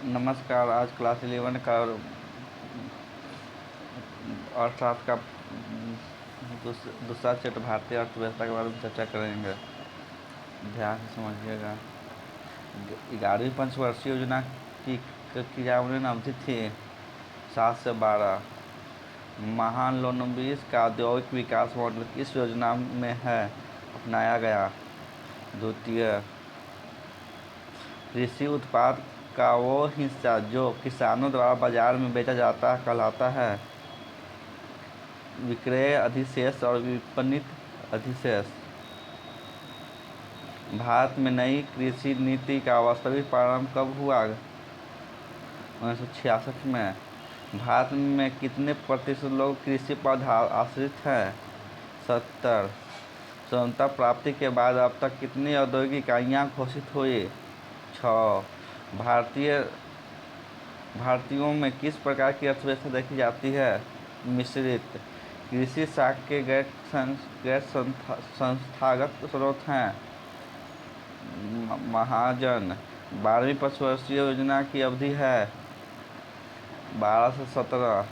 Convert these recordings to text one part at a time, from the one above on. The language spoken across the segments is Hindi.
नमस्कार। आज क्लास 11 का अर्थशास्त्र का दूसरा चैप्टर भारतीय अर्थव्यवस्था के बारे में चर्चा करेंगे। ध्यान से समझिएगा। 11वीं पंचवर्षीय योजना की क्रियान्वयन अवधि थी 7 से 12। महालनोबिस का औद्योगिक विकास मॉडल किस योजना में है अपनाया गया? द्वितीय। कृषि उत्पाद का वो हिस्सा जो किसानों द्वारा बाजार में बेचा जाता कहलाता है विक्रय अधिशेष और विपणित अधिशेष। भारत में नई कृषि नीति का वास्तविक प्रारंभ कब हुआ? 1966 में। भारत में कितने प्रतिशत लोग कृषि पर आश्रित हैं? 70। स्वतंत्रता प्राप्ति के बाद अब तक कितनी औद्योगिक इकाइयाँ घोषित हुई? 6। भारतीयों में किस प्रकार की अर्थव्यवस्था देखी जाती है? मिश्रित। कृषि साख के गैर संस्थागत स्रोत हैं? महाजन। 12वीं पंचवर्षीय योजना की अवधि है 12 से 17।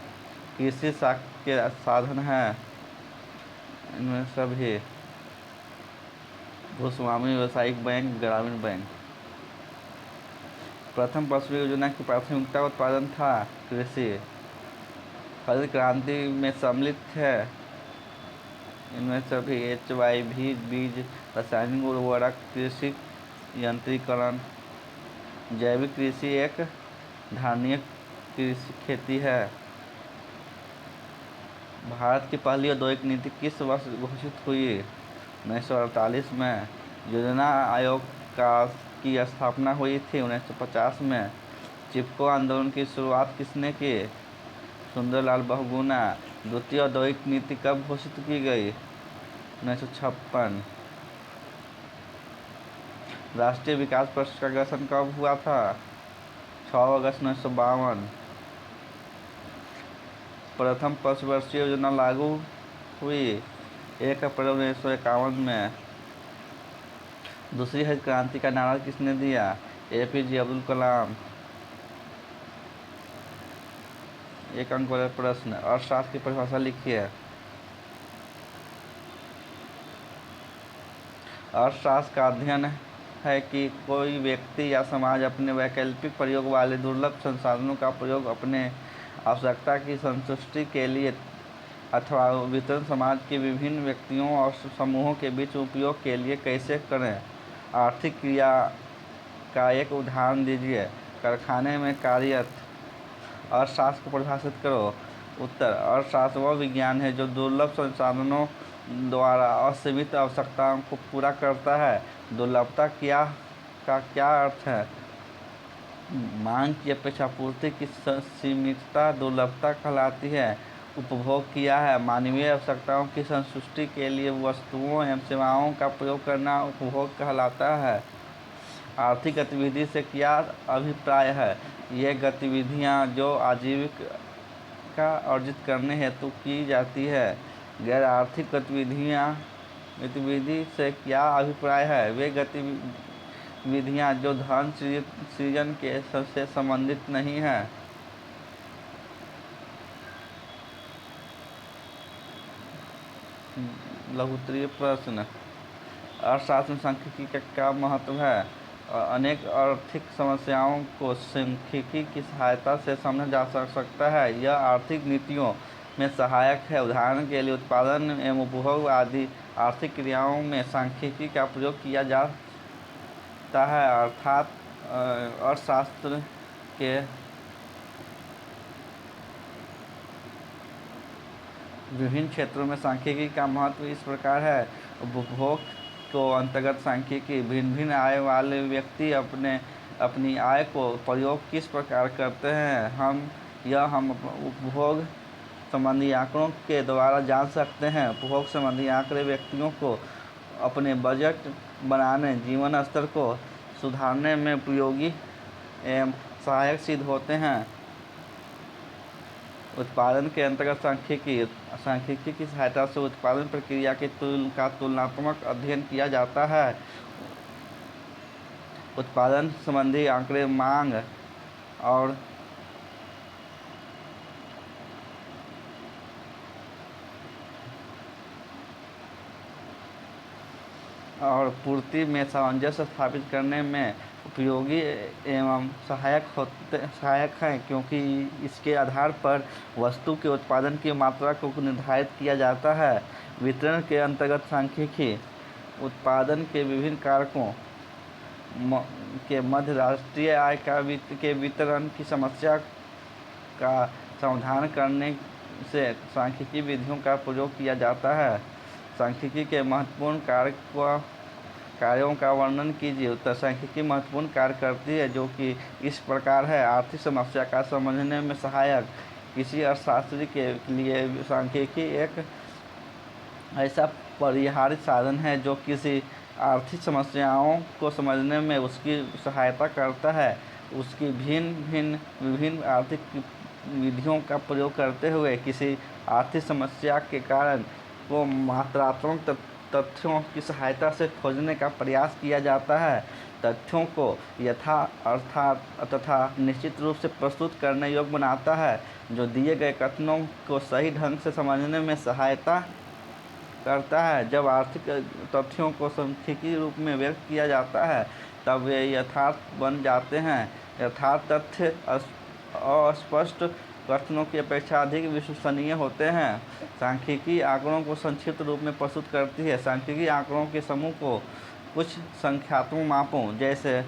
कृषि साख के साधन हैं इनमें सभी भूस्वामी व्यावसायिक बैंक, ग्रामीण बैंक। प्रथम पशु योजना की प्राथमिकता उत्पादन था। कृषि। हरित क्रांति में सम्मिलित है इनमें सभी HYV बीज, रासायनिक उर्वरक, कृषि यंत्रीकरण। जैविक कृषि एक धारणीय खेती है। भारत की पहली औद्योगिक नीति किस वर्ष घोषित हुई? 1948 में। योजना आयोग की स्थापना हुई थी 1950 में। चिपको आंदोलन की शुरुआत किसने की? सुंदरलाल बहुगुणा। द्वितीय औद्योगिक नीति कब घोषित की गई? 1956। राष्ट्रीय विकास परिषद का गठन कब हुआ था? 6 अगस्त 1952। प्रथम पंचवर्षीय योजना लागू हुई 1 अप्रैल 1951 में। दूसरी हरित क्रांति का नारा किसने दिया? APJ अब्दुल कलाम। एक अंक वाला प्रश्न। अर्थशास्त्र की परिभाषा लिखिए। अर्थशास्त्र का अध्ययन है कि कोई व्यक्ति या समाज अपने वैकल्पिक प्रयोग वाले दुर्लभ संसाधनों का प्रयोग अपने आवश्यकता की संतुष्टि के लिए अथवा वितरण समाज के विभिन्न व्यक्तियों और समूहों के बीच उपयोग के लिए कैसे करें। आर्थिक क्रिया का एक उदाहरण दीजिए। कारखाने में कार्यरत। अर्थशास्त्र को परिभाषित करो। उत्तर। अर्थशास्त्र वह विज्ञान है जो दुर्लभ संसाधनों द्वारा असीमित आवश्यकताओं को पूरा करता है। दुर्लभता का क्या अर्थ है? मांग की अपेक्षा पूर्ति की सीमितता दुर्लभता कहलाती है। उपभोग किया है। मानवीय आवश्यकताओं की संतुष्टि के लिए वस्तुओं एवं सेवाओं का प्रयोग करना उपभोग कहलाता है। आर्थिक गतिविधि से क्या अभिप्राय है? ये गतिविधियाँ जो आजीविका अर्जित करने हेतु की जाती है। गैर आर्थिक गतिविधि से क्या अभिप्राय है? वे गतिविधियाँ जो धन सृजन के से संबंधित नहीं है। लघुत्तरीय प्रश्न। अर्थशास्त्र में सांख्यिकी का क्या महत्व है? अनेक आर्थिक समस्याओं को सांख्यिकी की सहायता से समझा जा सकता है। यह आर्थिक नीतियों में सहायक है। उदाहरण के लिए उत्पादन एवं उपभोग आदि आर्थिक क्रियाओं में सांख्यिकी का प्रयोग किया जाता है। अर्थात अर्थशास्त्र के विभिन्न क्षेत्रों में सांख्यिकी का महत्व इस प्रकार है। उपभोग को अंतर्गत सांख्यिकी। भिन्न आय वाले व्यक्ति अपनी आय को प्रयोग किस प्रकार करते हैं हम उपभोग संबंधी आंकड़ों के द्वारा जान सकते हैं। उपभोग संबंधी आंकड़े व्यक्तियों को अपने बजट बनाने, जीवन स्तर को सुधारने में उपयोगी एवं सहायक सिद्ध होते हैं। उत्पादन के अंतर्गत सांख्यिकी की सहायता से उत्पादन प्रक्रिया का तुलनात्मक अध्ययन किया जाता है। उत्पादन संबंधी आंकड़े मांग और पूर्ति में सामंजस्य स्थापित करने में उपयोगी एवं सहायक हैं, क्योंकि इसके आधार पर वस्तु के उत्पादन की मात्रा को निर्धारित किया जाता है। वितरण के अंतर्गत सांख्यिकी उत्पादन के विभिन्न कारकों के मध्य राष्ट्रीय आय के वितरण की समस्या का समाधान करने से सांख्यिकी विधियों का प्रयोग किया जाता है। सांख्यिकी के महत्वपूर्ण कार्यों का वर्णन कीजिए। तो सांख्यिकी महत्वपूर्ण कार्य करती है, जो कि इस प्रकार है। आर्थिक समस्या का समझने में सहायक। किसी अर्थशास्त्री के लिए सांख्यिकी एक ऐसा परिहार्य साधन है जो किसी आर्थिक समस्याओं को समझने में उसकी सहायता करता है। उसकी विभिन्न आर्थिक विधियों का प्रयोग करते हुए किसी आर्थिक समस्या के कारण को मात्रात्मक तथ्यों की सहायता से खोजने का प्रयास किया जाता है। तथ्यों को अर्थात तथा निश्चित रूप से प्रस्तुत करने योग्य बनाता है, जो दिए गए कथनों को सही ढंग से समझने में सहायता करता है। जब आर्थिक तथ्यों को सांख्यिकी रूप में व्यक्त किया जाता है, तब वे यथार्थ बन जाते हैं। यथार्थ तथ्य अस्पष्ट कथनों की अपेक्षा अधिक विश्वसनीय होते हैं। सांख्यिकी आंकड़ों को संक्षिप्त रूप में प्रस्तुत करती है। सांख्यिकी आंकड़ों के समूह को कुछ संख्यात्मक मापों जैसे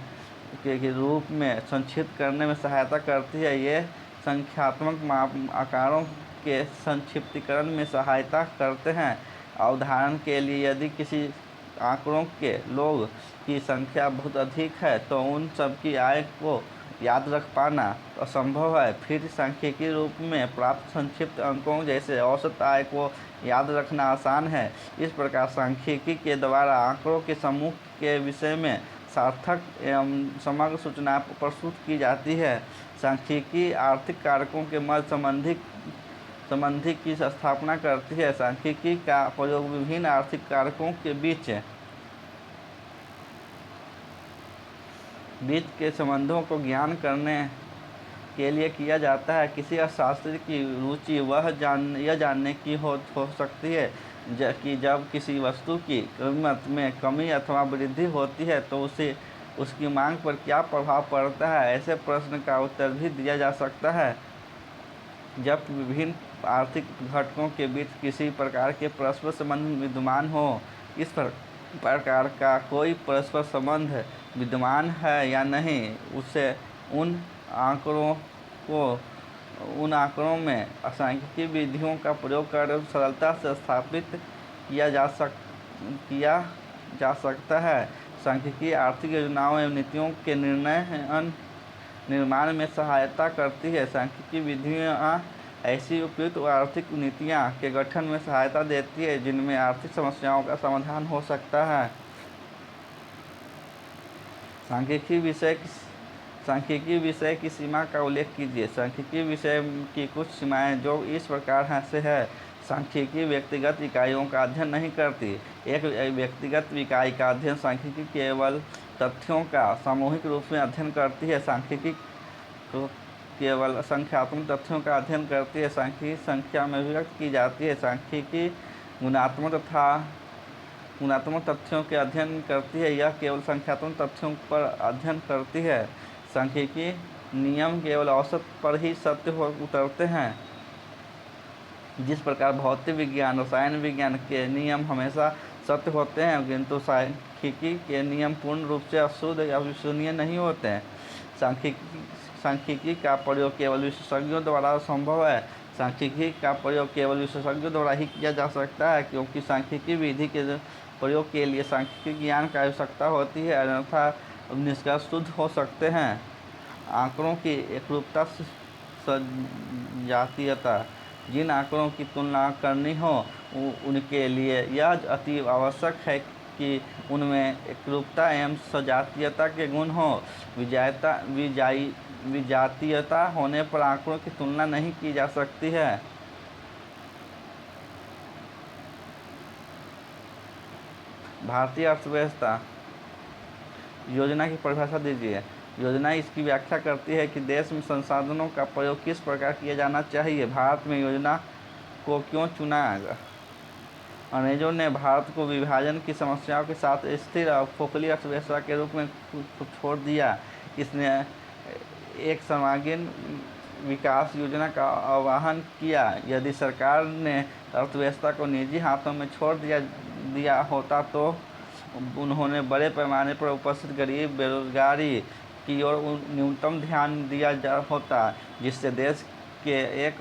के रूप में संक्षिप्त करने में सहायता करती है। ये संख्यात्मक माप आकारों के संक्षिप्तीकरण में सहायता करते हैं। उदाहरण के लिए, यदि किसी आंकड़ों के लोग की संख्या बहुत अधिक है, तो उन सब की आय को याद रख पाना असंभव है। फिर सांख्यिकी रूप में प्राप्त संक्षिप्त अंकों जैसे औसत आय को याद रखना आसान है। इस प्रकार सांख्यिकी के द्वारा आंकड़ों के समूह के विषय में सार्थक एवं समग्र सूचना प्रस्तुत की जाती है। सांख्यिकी आर्थिक कारकों के मध्य संबंधी की स्थापना करती है। सांख्यिकी का प्रयोग विभिन्न आर्थिक कारकों के बीच के संबंधों को ज्ञान करने के लिए किया जाता है। किसी अर्थशास्त्री की रुचि यह जानने की हो सकती है कि जब किसी वस्तु की कीमत में कमी अथवा वृद्धि होती है, तो उसकी मांग पर क्या प्रभाव पड़ता है। ऐसे प्रश्न का उत्तर भी दिया जा सकता है। जब विभिन्न आर्थिक घटकों के बीच किसी प्रकार के परस्पर संबंध विद्यमान हो। इस प्रकार का कोई परस्पर संबंध विद्यमान है या नहीं, उसे उन आंकड़ों में सांख्यिकी विधियों का प्रयोग कर सरलता से स्थापित किया जा सकता है। सांख्यिकी आर्थिक योजनाओं एवं नीतियों के निर्माण में सहायता करती है। सांख्यिकी विधियाँ ऐसी उपयुक्त आर्थिक नीतियाँ के गठन में सहायता देती है जिनमें आर्थिक समस्याओं का समाधान हो सकता है। सांख्यिकी विषय की सीमा का उल्लेख कीजिए। सांख्यिकी विषय की कुछ सीमाएं जो इस प्रकार से है। सांख्यिकी व्यक्तिगत इकाइयों का अध्ययन नहीं करती। एक व्यक्तिगत इकाई का अध्ययन सांख्यिकी केवल तथ्यों का सामूहिक रूप में अध्ययन करती है। सांख्यिकी केवल संख्यात्मक तथ्यों का अध्ययन करती है। सांख्यिकी संख्या में व्यक्त की जाती है। सांख्यिकी गुणात्मक तथ्यों के अध्ययन करती है। यह केवल संख्यात्मक तथ्यों पर अध्ययन करती है। सांख्यिकी नियम केवल औसत पर ही सत्य उतरते हैं। जिस प्रकार भौतिक विज्ञान, रसायन विज्ञान के नियम हमेशा सत्य होते हैं, किंतु सांख्यिकी के नियम पूर्ण रूप से अशुद्ध या विश्वसनीय नहीं होते हैं। सांख्यिकी का प्रयोग केवल विशेषज्ञों द्वारा संभव है। सांख्यिकी का प्रयोग केवल विशेषज्ञों द्वारा ही किया जा सकता है, क्योंकि सांख्यिकी विधि के प्रयोग के लिए सांख्यिकी ज्ञान की आवश्यकता होती है, अन्यथा निष्कर्ष शुद्ध हो सकते हैं। आंकड़ों की एकरूपता सजातीयता। जिन आंकड़ों की तुलना करनी हो, उनके लिए यह अति आवश्यक है कि उनमें एकरूपता एवं सजातीयता के गुण हो। विजातीयता होने पर आंकड़ों की तुलना नहीं की जा सकती है। भारतीय अर्थव्यवस्था योजना की परिभाषा दीजिए। योजना इसकी व्याख्या करती है कि देश में संसाधनों का प्रयोग किस प्रकार किया जाना चाहिए। भारत में योजना को क्यों चुना? अंग्रेजों ने भारत को विभाजन की समस्याओं के साथ स्थिर और खोखली अर्थव्यवस्था के रूप में छोड़ दिया। इसने एक समग्र विकास योजना का आह्वान किया। यदि सरकार ने अर्थव्यवस्था को निजी हाथों में छोड़ दिया होता तो उन्होंने बड़े पैमाने पर उपस्थित गरीब बेरोजगारी की ओर न्यूनतम ध्यान दिया होता, जिससे देश के एक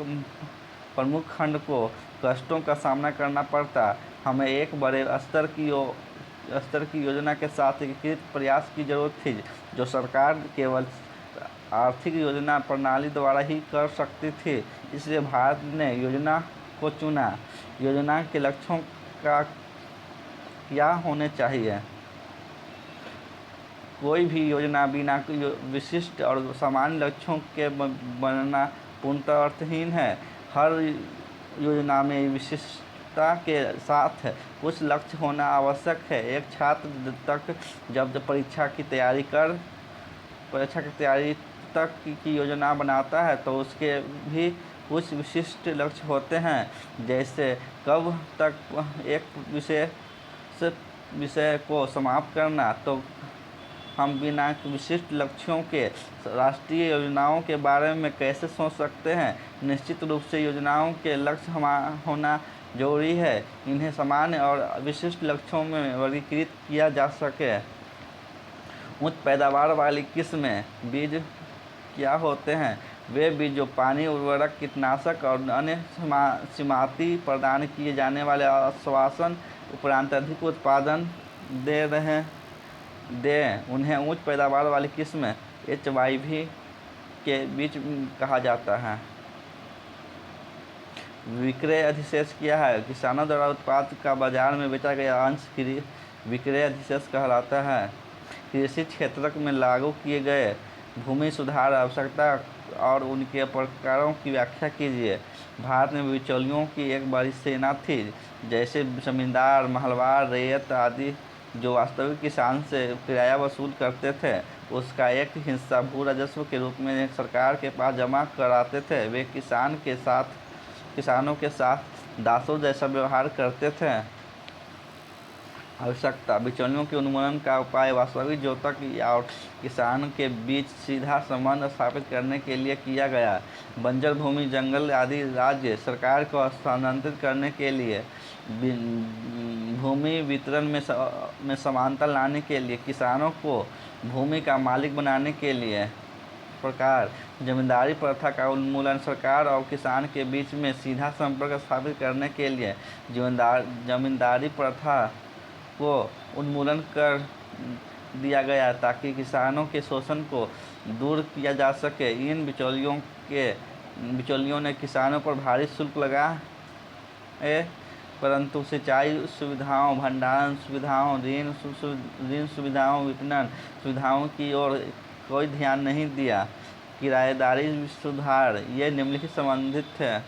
प्रमुख खंड को कष्टों का सामना करना पड़ता। हमें एक बड़े स्तर की योजना के साथ एकीकृत प्रयास की जरूरत थी, जो सरकार केवल आर्थिक योजना प्रणाली द्वारा ही कर सकती थी। इसलिए भारत ने योजना को चुना। योजना के लक्ष्यों का क्या होने चाहिए? कोई भी योजना बिना विशिष्ट और समान लक्ष्यों के बनना पूर्णतः अर्थहीन है। हर योजना में विशिष्टता के साथ कुछ लक्ष्य होना आवश्यक है। एक छात्र तक जब परीक्षा की तैयारी तक की योजना बनाता है तो उसके भी कुछ विशिष्ट लक्ष्य होते हैं, जैसे कब तक एक विषय को समाप्त करना। तो हम बिना विशिष्ट लक्ष्यों के राष्ट्रीय योजनाओं के बारे में कैसे सोच सकते हैं? निश्चित रूप से योजनाओं के लक्ष्य होना जरूरी है। इन्हें सामान्य और विशिष्ट लक्ष्यों में वर्गीकृत किया जा सके। उच्च पैदावार वाली किस्में बीज क्या होते हैं? वे बीज जो पानी, उर्वरक, कीटनाशक और अन्य सीमाती प्रदान किए जाने वाले आश्वासन उपरांत अधिक उत्पादन दें। उन्हें उच्च पैदावार वाली किस्म HYV के बीज कहा जाता है। विक्रय अधिशेष क्या है? किसानों द्वारा उत्पाद का बाजार में बेचा गया अंश विक्रय अधिशेष कहलाता है। कृषि क्षेत्र में लागू किए गए भूमि सुधार आवश्यकता और उनके प्रकारों की व्याख्या कीजिए। भारत में बिचौलियों की एक बड़ी सेना थी, जैसे जमींदार, महलवार, रैयत आदि, जो वास्तविक किसान से किराया वसूल करते थे। उसका एक हिस्सा भू राजस्व के रूप में सरकार के पास जमा कराते थे। वे किसानों के साथ दासों जैसा व्यवहार करते थे। आवश्यकता: बिचौलियों के उन्मूलन का उपाय वास्तविक जोतक और किसान के बीच सीधा संबंध स्थापित करने के लिए किया गया। बंजर भूमि, जंगल आदि राज्य सरकार को स्थानांतरित करने के लिए, भूमि वितरण में समानता लाने के लिए, किसानों को भूमि का मालिक बनाने के लिए। प्रकार: जमींदारी प्रथा का उन्मूलन, सरकार और किसान के बीच में सीधा संपर्क स्थापित करने के लिए जमींदारी प्रथा को उन्मूलन कर दिया गया ताकि किसानों के शोषण को दूर किया जा सके। इन बिचौलियों ने किसानों पर भारी शुल्क लगाए, परंतु सिंचाई सुविधाओं, भंडारण सुविधाओं, ऋण सुविधाओं, विपणन सुविधाओं की ओर कोई ध्यान नहीं दिया। किराएदारी सुधार ये निम्नलिखित संबंधित थे: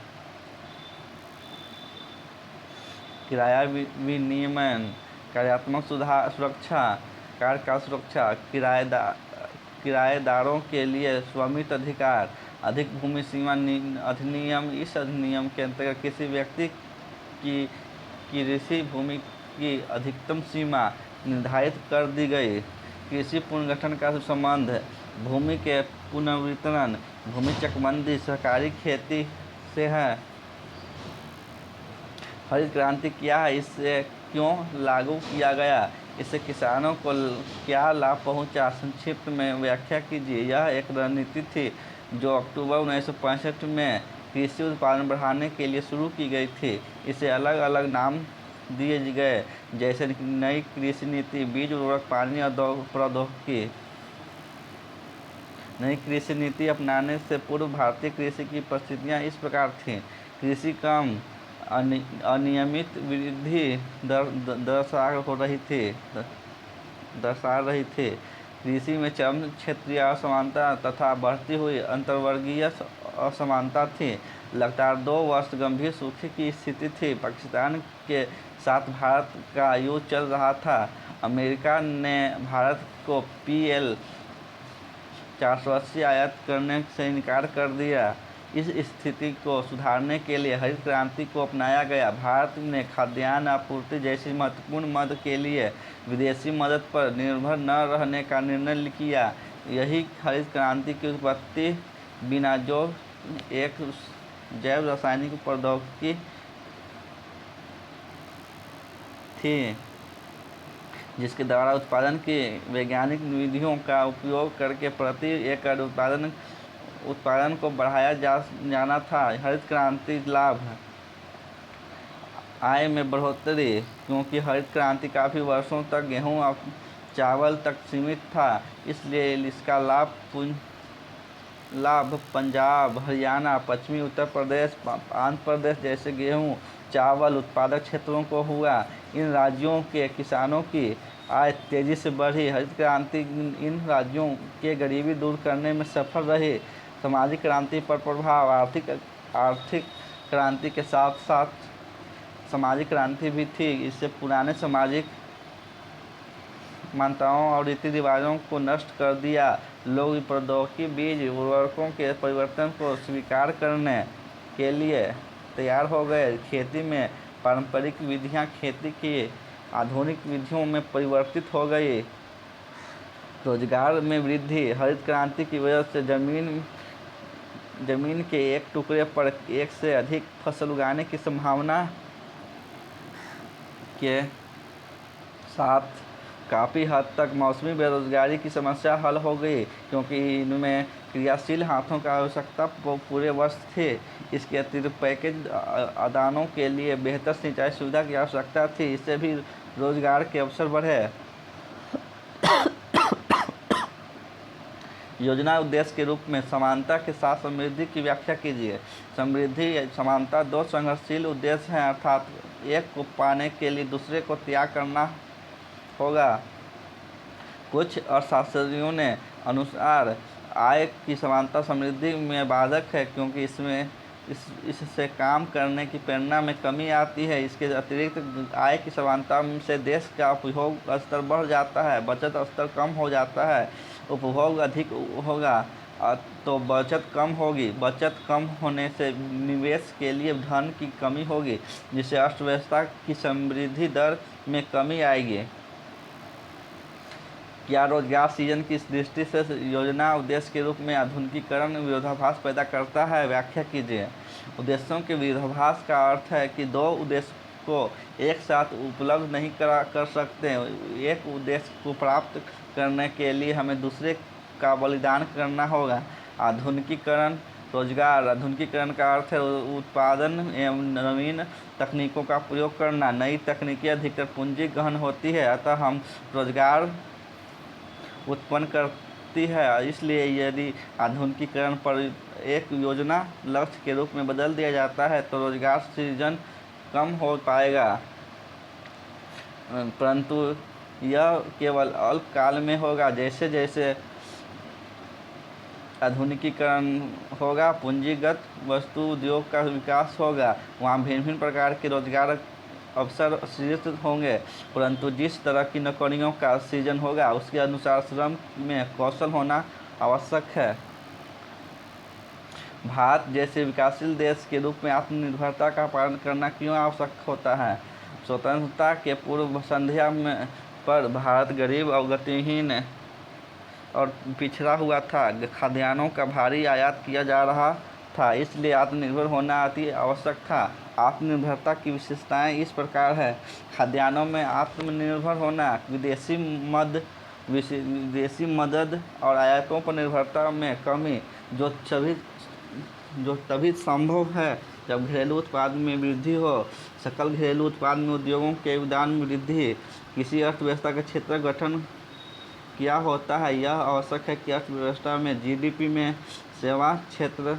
किराया विनियमन, कार्यात्मक सुरक्षा, कार्यकाल सुरक्षा, किराएदारों के लिए स्वामित्व अधिकार, अधिक भूमि सीमा अधिनियम। इस अधिनियम के अंतर्गत किसी व्यक्ति की कृषि भूमि की अधिकतम सीमा निर्धारित कर दी गई। कृषि पुनर्गठन का संबंध भूमि के पुनर्वितरण, भूमि चकबंदी, सहकारी खेती से है। हरित क्रांति क्या है? इसे क्यों लागू किया गया? इससे किसानों को क्या लाभ पहुंचा? संक्षिप्त में व्याख्या कीजिए। यह एक रणनीति थी जो अक्टूबर 1965 में कृषि उत्पादन बढ़ाने के लिए शुरू की गई थी। इसे अलग अलग नाम दिए गए, जैसे नई कृषि नीति, बीज, उर्वरक, पानी और प्रौद्योगिकी। नई कृषि नीति अपनाने से पूर्व भारतीय कृषि की परिस्थितियाँ इस प्रकार थीं: कृषि कम अनियमित वृद्धि दर्शा रही थी, कृषि में चरम क्षेत्रीय असमानता तथा बढ़ती हुई अंतर्वर्गीय असमानता थी। लगातार 2 वर्ष गंभीर सूखे की स्थिति थी। पाकिस्तान के साथ भारत का युद्ध चल रहा था। अमेरिका ने भारत को 480 आयात करने से इनकार कर दिया। इस स्थिति को सुधारने के लिए हरित क्रांति को अपनाया गया। भारत ने खाद्यान्न आपूर्ति जैसी महत्वपूर्ण मद के लिए विदेशी मदद पर निर्भर न रहने का निर्णय किया। यही हरित क्रांति की उत्पत्ति बिना जो एक जैव रासायनिक प्रौद्योगिकी थी जिसके द्वारा उत्पादन की वैज्ञानिक विधियों का उपयोग करके प्रति एकड़ उत्पादन को बढ़ाया जाना था। हरित क्रांति लाभ आय में बढ़ोतरी, क्योंकि हरित क्रांति काफ़ी वर्षों तक गेहूं और चावल तक सीमित था, इसलिए इसका लाभ पंजाब, हरियाणा, पश्चिमी उत्तर प्रदेश, आंध्र प्रदेश जैसे गेहूं चावल उत्पादक क्षेत्रों को हुआ। इन राज्यों के किसानों की आय तेजी से बढ़ी। हरित क्रांति इन राज्यों के गरीबी दूर करने में सफल रही। सामाजिक क्रांति पर प्रभाव आर्थिक क्रांति के साथ साथ सामाजिक क्रांति भी थी। इससे पुराने सामाजिक मान्यताओं और रीति रिवाजों को नष्ट कर दिया। लोग प्रौद्योगिकी बीज उर्वरकों के परिवर्तन को स्वीकार करने के लिए तैयार हो गए। खेती में पारंपरिक विधियां खेती की आधुनिक विधियों में परिवर्तित हो गई। रोजगार में वृद्धि, हरित क्रांति की वजह से जमीन के एक टुकड़े पर एक से अधिक फसल उगाने की संभावना के साथ काफ़ी हद तक मौसमी बेरोजगारी की समस्या हल हो गई, क्योंकि इनमें क्रियाशील हाथों की आवश्यकता पूरे वर्ष थी। इसके अतिरिक्त पैकेज आदानों के लिए बेहतर सिंचाई सुविधा की आवश्यकता थी। इससे भी रोजगार के अवसर बढ़े। योजना उद्देश्य के रूप में समानता के साथ समृद्धि की व्याख्या कीजिए। समृद्धि समानता दो संघर्षशील उद्देश्य हैं, अर्थात एक को पाने के लिए दूसरे को त्याग करना होगा। कुछ अर्थशास्त्रियों ने अनुसार आय की समानता समृद्धि में बाधक है, क्योंकि इससे काम करने की प्रेरणा में कमी आती है। इसके अतिरिक्त आय की समानता से देश का उपभोग स्तर बढ़ जाता है, बचत स्तर कम हो जाता है। उपभोग अधिक होगा तो बचत कम होगी। बचत कम होने से निवेश के लिए धन की कमी होगी, जिससे अर्थव्यवस्था की समृद्धि दर में कमी आएगी। क्या रोजगार सृजन की दृष्टि से योजना उद्देश्य के रूप में आधुनिकीकरण विरोधाभास पैदा करता है? व्याख्या कीजिए। उद्देश्यों के विरोधाभास का अर्थ है कि दो उद्देश्य को एक साथ उपलब्ध नहीं कर सकते। एक उद्देश्य को प्राप्त करने के लिए हमें दूसरे का बलिदान करना होगा। आधुनिकीकरण रोजगार, आधुनिकीकरण का अर्थ है उत्पादन एवं नवीन तकनीकों का प्रयोग करना। नई तकनीकें अधिकतर पूंजी गहन होती है, अतः हम रोजगार उत्पन्न करती है। इसलिए यदि आधुनिकीकरण पर एक योजना लक्ष्य के रूप में बदल दिया जाता है तो रोजगार सृजन कम हो पाएगा, परंतु यह केवल अल्पकाल में होगा। जैसे जैसे आधुनिकीकरण होगा, पूंजीगत वस्तु उद्योग का विकास होगा, वहाँ भिन्न भिन्न प्रकार के रोजगार अवसर सृजित होंगे, परंतु जिस तरह की नौकरियों का सृजन होगा उसके अनुसार श्रम में कौशल होना आवश्यक है। भारत जैसे विकासशील देश के रूप में आत्मनिर्भरता का पालन करना क्यों आवश्यक होता है? स्वतंत्रता के पूर्व संध्या पर भारत गरीब और गतिहीन और पिछड़ा हुआ था। खाद्यान्नों का भारी आयात किया जा रहा था, इसलिए आत्मनिर्भर होना अति आवश्यक था। आत्मनिर्भरता की विशेषताएं इस प्रकार है। खाद्यान्नों में आत्मनिर्भर होना, विदेशी मदद और आयातों पर निर्भरता में कमी, जो तभी संभव है जब घरेलू उत्पाद में वृद्धि हो। सकल घरेलू उत्पाद में उद्योगों के योगदान में वृद्धि। किसी अर्थव्यवस्था का क्षेत्र गठन क्या होता है? यह आवश्यक है कि अर्थव्यवस्था में जीडीपी में सेवा क्षेत्र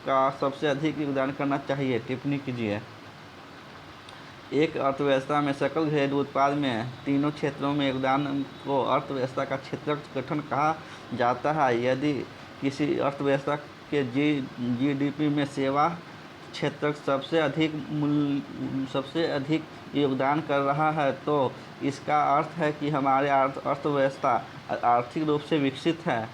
का सबसे अधिक योगदान करना चाहिए। टिप्पणी कीजिए। एक अर्थव्यवस्था में सकल घरेलू उत्पाद में तीनों क्षेत्रों में योगदान को अर्थव्यवस्था का क्षेत्र गठन कहा जाता है। यदि किसी अर्थव्यवस्था के जीडीपी में सेवा क्षेत्र सबसे अधिक योगदान कर रहा है तो इसका अर्थ है कि हमारे अर्थव्यवस्था आर्थिक रूप से विकसित है।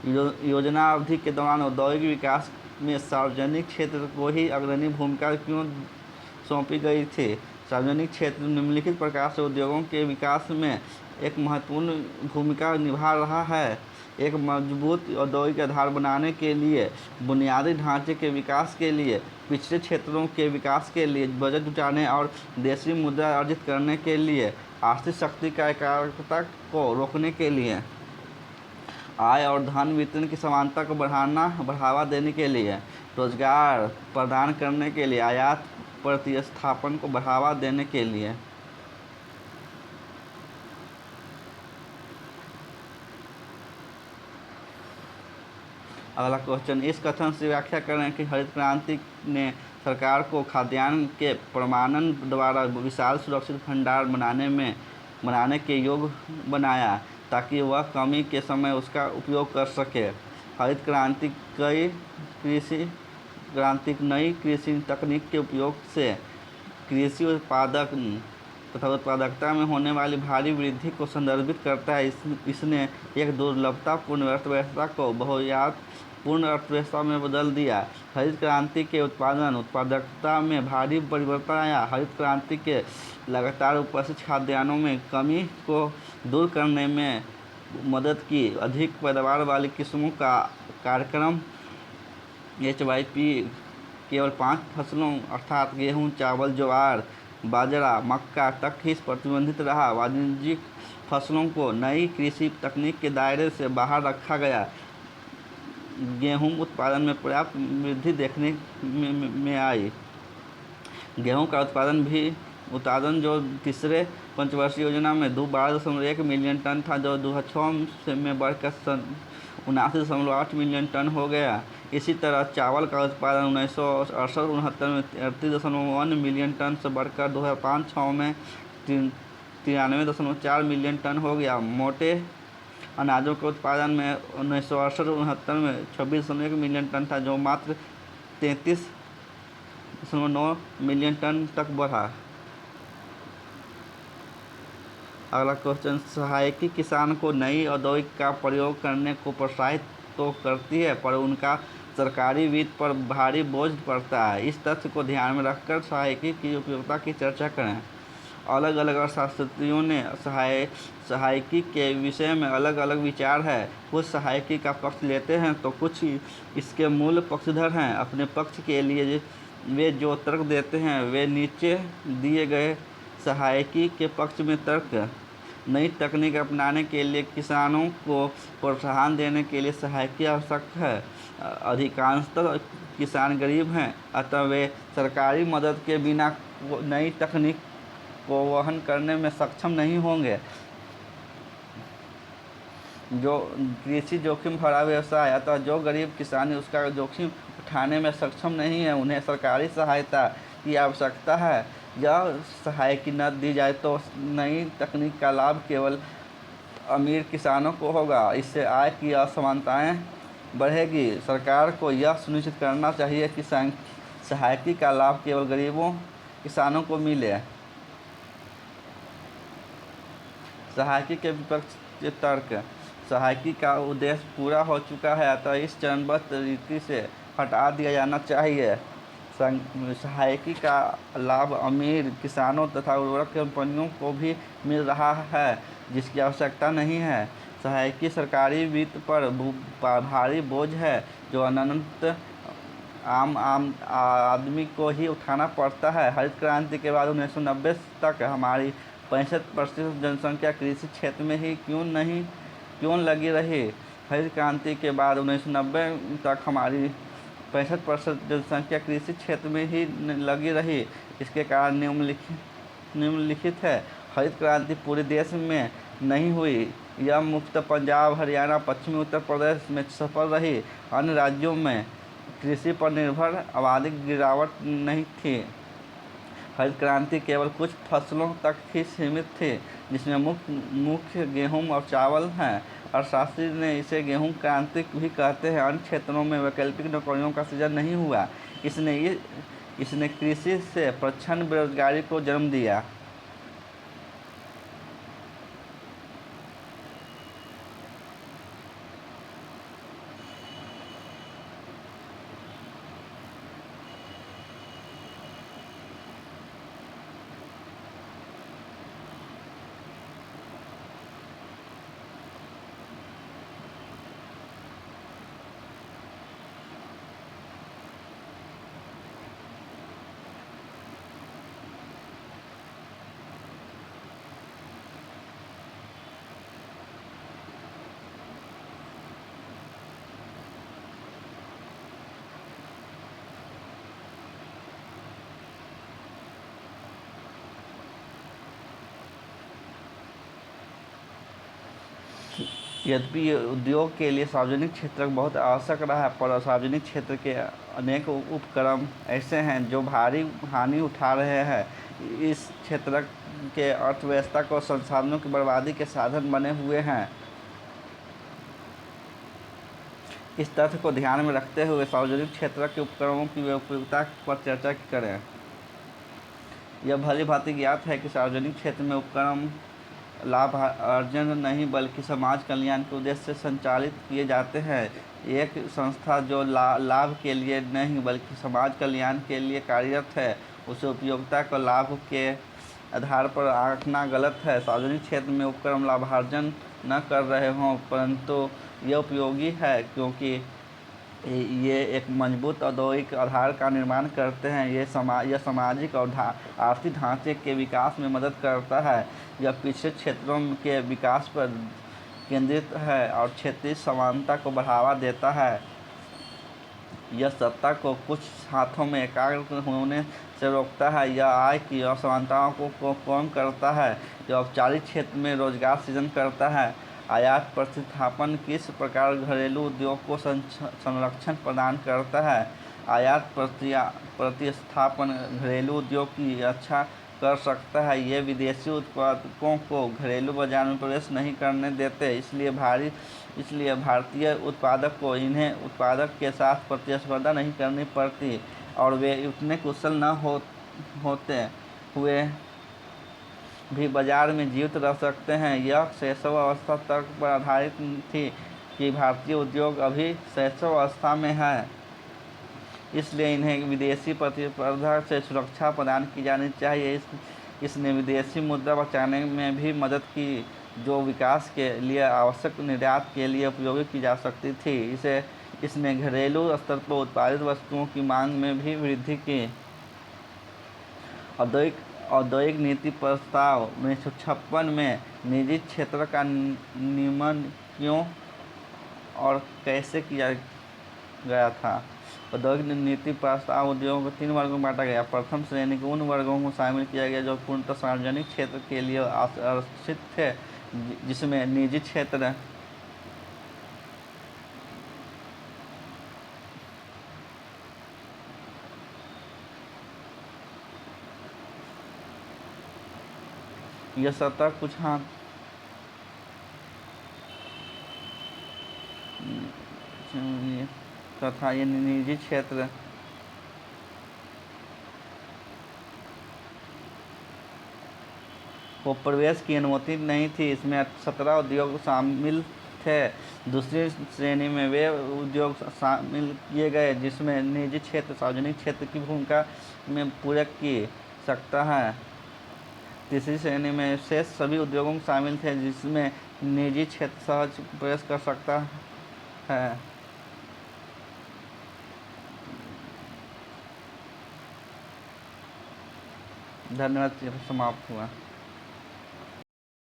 योजना अवधि के दौरान औद्योगिक विकास में सार्वजनिक क्षेत्र को ही अग्रणी भूमिका क्यों सौंपी गई थी? सार्वजनिक क्षेत्र निम्नलिखित प्रकार से उद्योगों के विकास में एक महत्वपूर्ण भूमिका निभा रहा है। एक मजबूत औद्योगिक आधार बनाने के लिए, बुनियादी ढांचे के विकास के लिए, पिछड़े क्षेत्रों के विकास के लिए, बजट जुटाने और देशी मुद्रा अर्जित करने के लिए, आर्थिक शक्ति का एकाग्रता को रोकने के लिए, आय और धन वितरण की समानता को बढ़ावा देने के लिए, रोजगार प्रदान करने के लिए, आयात प्रतिस्थापन को बढ़ावा देने के लिए। अगला क्वेश्चन, इस कथन से व्याख्या करें कि हरित क्रांति ने सरकार को खाद्यान्न के प्रमाणन द्वारा विशाल सुरक्षित भंडार बनाने के योग्य बनाया ताकि वह कमी के समय उसका उपयोग कर सके। हरित क्रांति नई कृषि तकनीक के उपयोग से कृषि उत्पादकता में होने वाली भारी वृद्धि को संदर्भित करता है। इसने एक दुर्लभतापूर्ण अर्थव्यवस्था को बहुआयातपूर्ण अर्थव्यवस्था में बदल दिया। हरित क्रांति के उत्पादकता में भारी परिवर्तन आया। हरित क्रांति के लगातार उपस्थित खाद्यान्नों में कमी को दूर करने में मदद की। अधिक पैदावार वाली किस्मों का कार्यक्रम HYP केवल 5 फसलों अर्थात गेहूं, चावल, ज्वार, बाजरा, मक्का तक ही प्रतिबंधित रहा। वाणिज्यिक फसलों को नई कृषि तकनीक के दायरे से बाहर रखा गया। गेहूं उत्पादन में पर्याप्त वृद्धि देखने में आई। गेहूं का उत्पादन जो तीसरे पंचवर्षीय योजना में 12.1 मिलियन टन था, जो 2006 में बढ़कर 79.8 मिलियन टन हो गया। इसी तरह चावल का उत्पादन 1968-69 में 38.1 मिलियन टन से बढ़कर 2005-06 में 93.4 मिलियन टन हो गया। मोटे अनाजों के उत्पादन में 1968-69 में 26.1 मिलियन टन था, जो मात्र 33.9 मिलियन टन तक बढ़ा। अगला क्वेश्चन, सहायकी किसान को नई औद्योगिक का प्रयोग करने को प्रोत्साहित तो करती है, पर उनका सरकारी वित्त पर भारी बोझ पड़ता है। इस तथ्य को ध्यान में रखकर सहायकी की उपयोगिता की चर्चा करें। अलग अलग अर्थशास्त्रियों ने सहायकी के विषय में अलग अलग विचार है। कुछ सहायकी का पक्ष लेते हैं तो कुछ इसके मूल पक्षधर हैं। अपने पक्ष के लिए वे जो तर्क देते हैं वे नीचे दिए गए। सहायकी के पक्ष में तर्क: नई तकनीक अपनाने के लिए किसानों को प्रोत्साहन देने के लिए सहायकी आवश्यक है। अधिकांशतः किसान गरीब हैं, अतः वे सरकारी मदद के बिना नई तकनीक को वहन करने में सक्षम नहीं होंगे। जो कृषि जोखिम भरा व्यवसाय, अतः जो गरीब किसान उसका जोखिम उठाने में सक्षम नहीं है, उन्हें सरकारी सहायता की आवश्यकता है। यह सहायता न दी जाए तो नई तकनीक का लाभ केवल अमीर किसानों को होगा। इससे आय की असमानताएं बढ़ेगी। सरकार को यह सुनिश्चित करना चाहिए कि सहायकी का लाभ केवल गरीबों किसानों को मिले। सहायकी के विपक्ष तर्क: सहायकी का उद्देश्य पूरा हो चुका है, अतः इस चरणबद्ध रीति से हटा दिया जाना चाहिए। सहायकी का लाभ अमीर किसानों तथा उर्वरक कंपनियों को भी मिल रहा है, जिसकी आवश्यकता नहीं है। सहायकी सरकारी वित्त पर भारी बोझ है, जो अनंत आम आदमी को ही उठाना पड़ता है। हरित क्रांति के बाद 1990 तक हमारी 65% जनसंख्या कृषि क्षेत्र में ही क्यों लगी रही? हरित क्रांति के बाद 1990 तक हमारी 65% जनसंख्या कृषि क्षेत्र में ही लगी रही। इसके कारण निम्नलिखित है। हरित क्रांति पूरे देश में नहीं हुई। यह मुख्यतः पंजाब, हरियाणा, पश्चिमी उत्तर प्रदेश में सफल रही। अन्य राज्यों में कृषि पर निर्भर आबादी गिरावट नहीं थी। हरित क्रांति केवल कुछ फसलों तक ही सीमित थी, जिसमें मुख्य गेहूं और चावल हैं। अर्थशास्त्री ने इसे गेहूं क्रांति भी कहते हैं। अन्य क्षेत्रों में वैकल्पिक नौकरियों का सृजन नहीं हुआ। इसने कृषि से प्रच्छन्न बेरोजगारी को जन्म दिया। यद्यपि उद्योग के लिए सार्वजनिक क्षेत्र बहुत आवश्यक रहा है, पर सार्वजनिक क्षेत्र के अनेक उपक्रम ऐसे हैं जो भारी हानि उठा रहे हैं। इस क्षेत्र के अर्थव्यवस्था को संसाधनों की बर्बादी के साधन बने हुए हैं। इस तथ्य को ध्यान में रखते हुए सार्वजनिक क्षेत्र के उपक्रमों की उपयोगिता पर चर्चा करें। यह भली भांति ज्ञात है कि सार्वजनिक क्षेत्र में उपक्रम लाभ अर्जन नहीं बल्कि समाज कल्याण के उद्देश्य से संचालित किए जाते हैं। एक संस्था जो लाभ के लिए नहीं बल्कि समाज कल्याण के लिए कार्यरत है, उसे उपयोगिता को लाभ के आधार पर आंकना गलत है। सार्वजनिक क्षेत्र में उपक्रम लाभार्जन न कर रहे हों, परंतु यह उपयोगी है क्योंकि ये एक मजबूत औद्योगिक आधार का निर्माण करते हैं। यह सामाजिक और आर्थिक ढांचे के विकास में मदद करता है। यह पिछड़े क्षेत्रों के विकास पर केंद्रित है और क्षेत्रीय समानता को बढ़ावा देता है। यह सत्ता को कुछ हाथों में एकाग्र होने से रोकता है। यह आय की असमानताओं को कम करता है। यह औपचारिक क्षेत्र में रोजगार सृजन करता है। आयात प्रतिस्थापन किस प्रकार घरेलू उद्योग को संरक्षण प्रदान करता है। आयात प्रतिस्थापन घरेलू उद्योग की रक्षा कर सकता है। ये विदेशी उत्पादकों को घरेलू बाजार में प्रवेश नहीं करने देते, इसलिए भारतीय उत्पादक को इन्हें उत्पादक के साथ प्रतिस्पर्धा नहीं करनी पड़ती और वे उतने कुशल न होते हुए भी बाजार में जीवित रह सकते हैं। यह शैशव अवस्था तर्क पर आधारित थी कि भारतीय उद्योग अभी शैशव अवस्था में है, इसलिए इन्हें विदेशी प्रतिस्पर्धा से सुरक्षा प्रदान की जानी चाहिए। इसने विदेशी मुद्रा बचाने में भी मदद की, जो विकास के लिए आवश्यक निर्यात के लिए उपयोग की जा सकती थी। इसने घरेलू स्तर पर उत्पादित वस्तुओं की मांग में भी वृद्धि की। औद्योगिक नीति प्रस्ताव 1956 में निजी क्षेत्र का नियमन क्यों और कैसे किया गया था। औद्योगिक नीति प्रस्ताव उद्योगों को 3 वर्गों में बांटा गया। प्रथम श्रेणी के उन वर्गों को शामिल किया गया जो पूर्णतः सार्वजनिक क्षेत्र के लिए आरक्षित थे, जिसमें निजी क्षेत्र यह सतह कुछ तथा ये निजी क्षेत्र को प्रवेश की अनुमति नहीं थी। इसमें 17 उद्योग शामिल थे। दूसरी श्रेणी में वे उद्योग शामिल किए गए जिसमें निजी क्षेत्र सार्वजनिक क्षेत्र की भूमिका में पूरक की सकता है। तीसरी श्रेणी में शेष सभी उद्योगों शामिल थे जिसमें निजी क्षेत्र सहज प्रवेश कर सकता है। धन्यवाद। समाप्त हुआ।